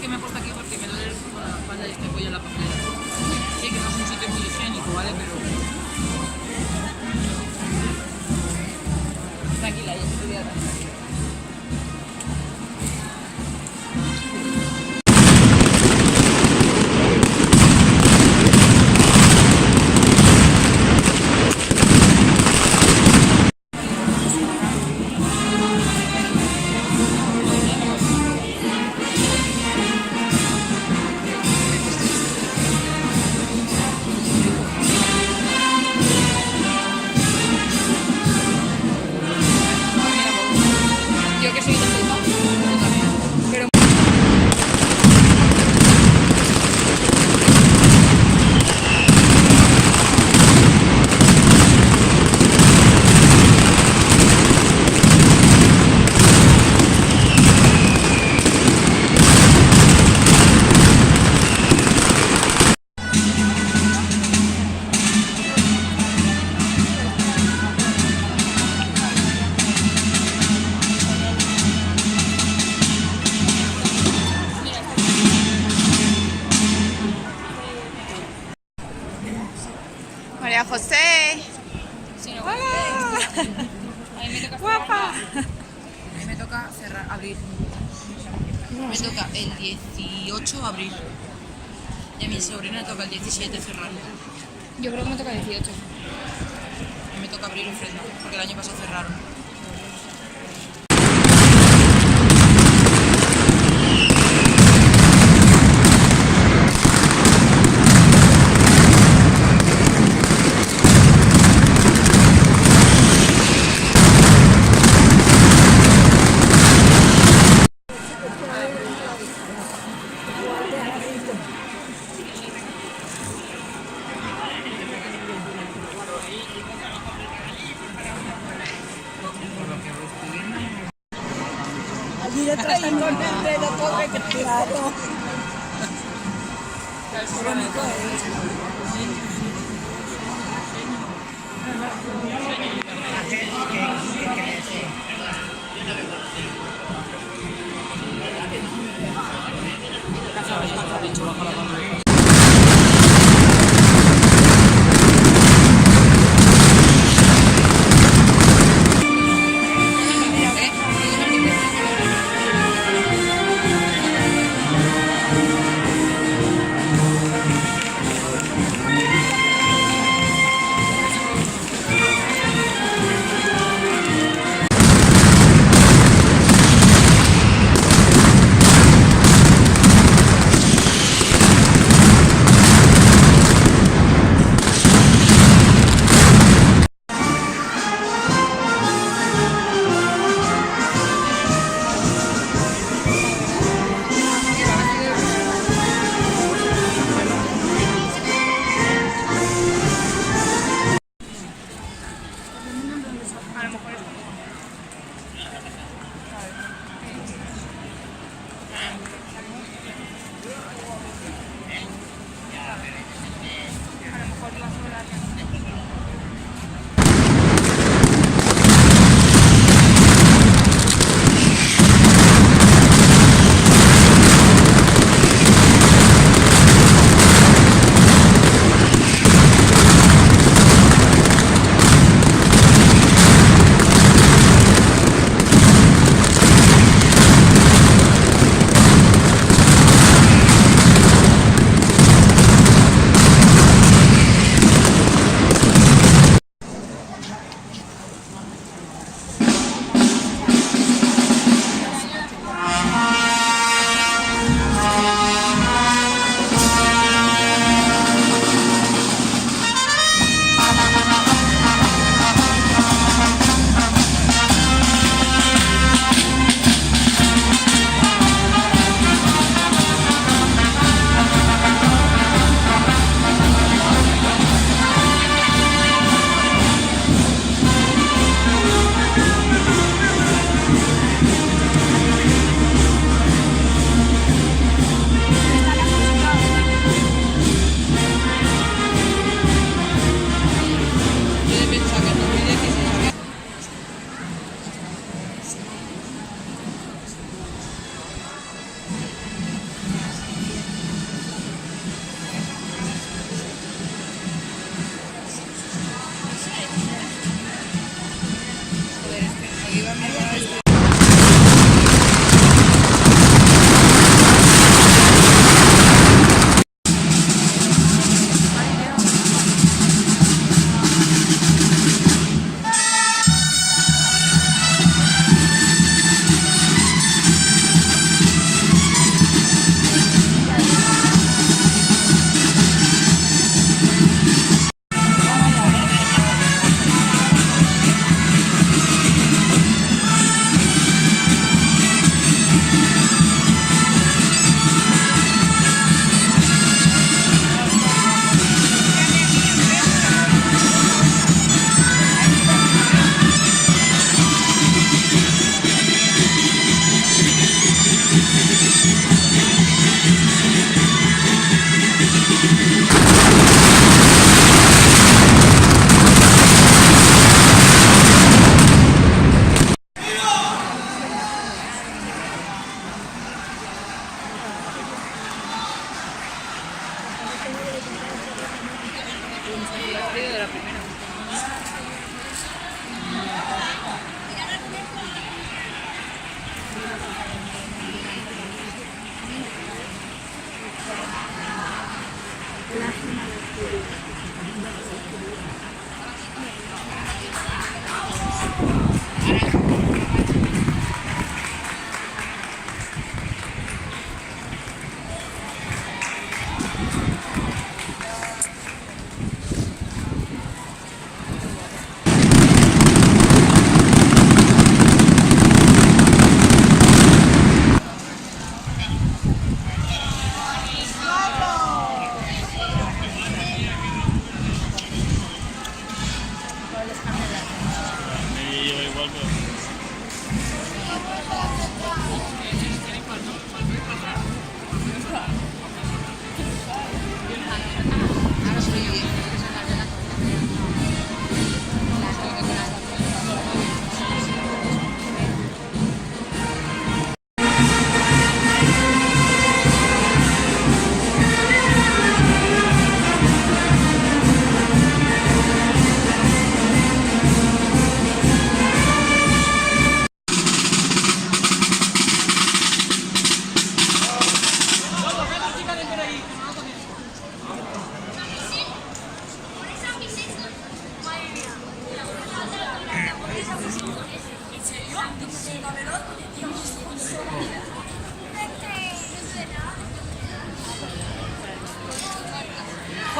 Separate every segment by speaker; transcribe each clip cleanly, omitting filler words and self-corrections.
Speaker 1: que me he puesto aquí porque me duele la espalda y estoy apoyando en la papelera. Sí, que no es un sitio muy higiénico, ¿vale? Pero... Tranquila, ya estoy bien. Yo que soy de Bilbao, tú también. Pero...
Speaker 2: María José.
Speaker 1: Sí, no,
Speaker 2: ¡Hola!
Speaker 1: a mí me toca
Speaker 2: ¡Guapa!
Speaker 1: cerrar. A mí me toca cerrar, abrir. Me toca el 18 abrir. Y a mi sobrina le toca el 17 cerrar.
Speaker 3: Yo creo que me toca 18.
Speaker 1: A mí me toca abrir ofrenda, porque el año pasado cerraron.
Speaker 2: Allí detrás con el dedo, pobre que claro. Bonito
Speaker 3: A lo mejor es... A lo mejor iba a sobrar.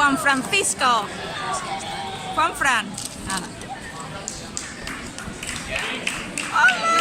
Speaker 2: Juan Francisco. Juan Fran. Ana. ¡Hola!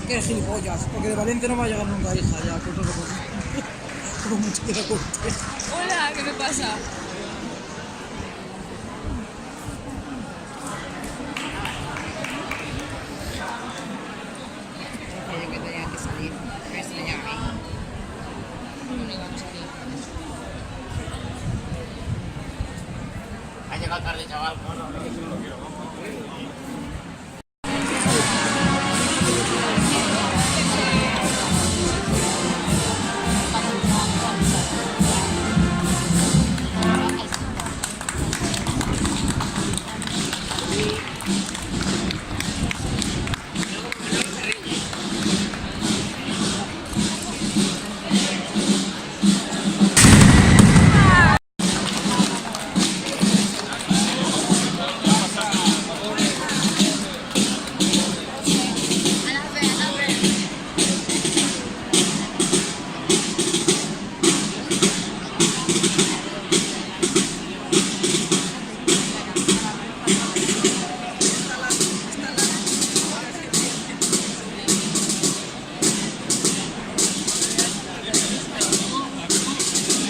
Speaker 2: Que gilipollas, porque de Valencia no va a llegar nunca hija ya, por todo lo por mucho que la corte.
Speaker 3: Hola, ¿qué me pasa?
Speaker 1: Creo que tenía que salir. Me extraña a mí.
Speaker 3: No iba a salir.
Speaker 4: Ha llegado tarde, chaval.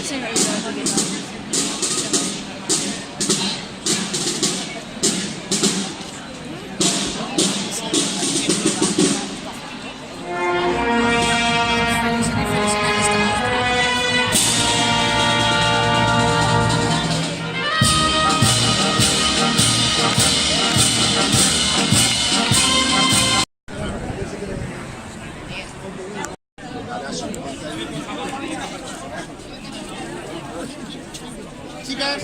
Speaker 3: Se me ha olvidado la etiqueta.
Speaker 4: Chicas,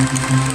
Speaker 5: Thank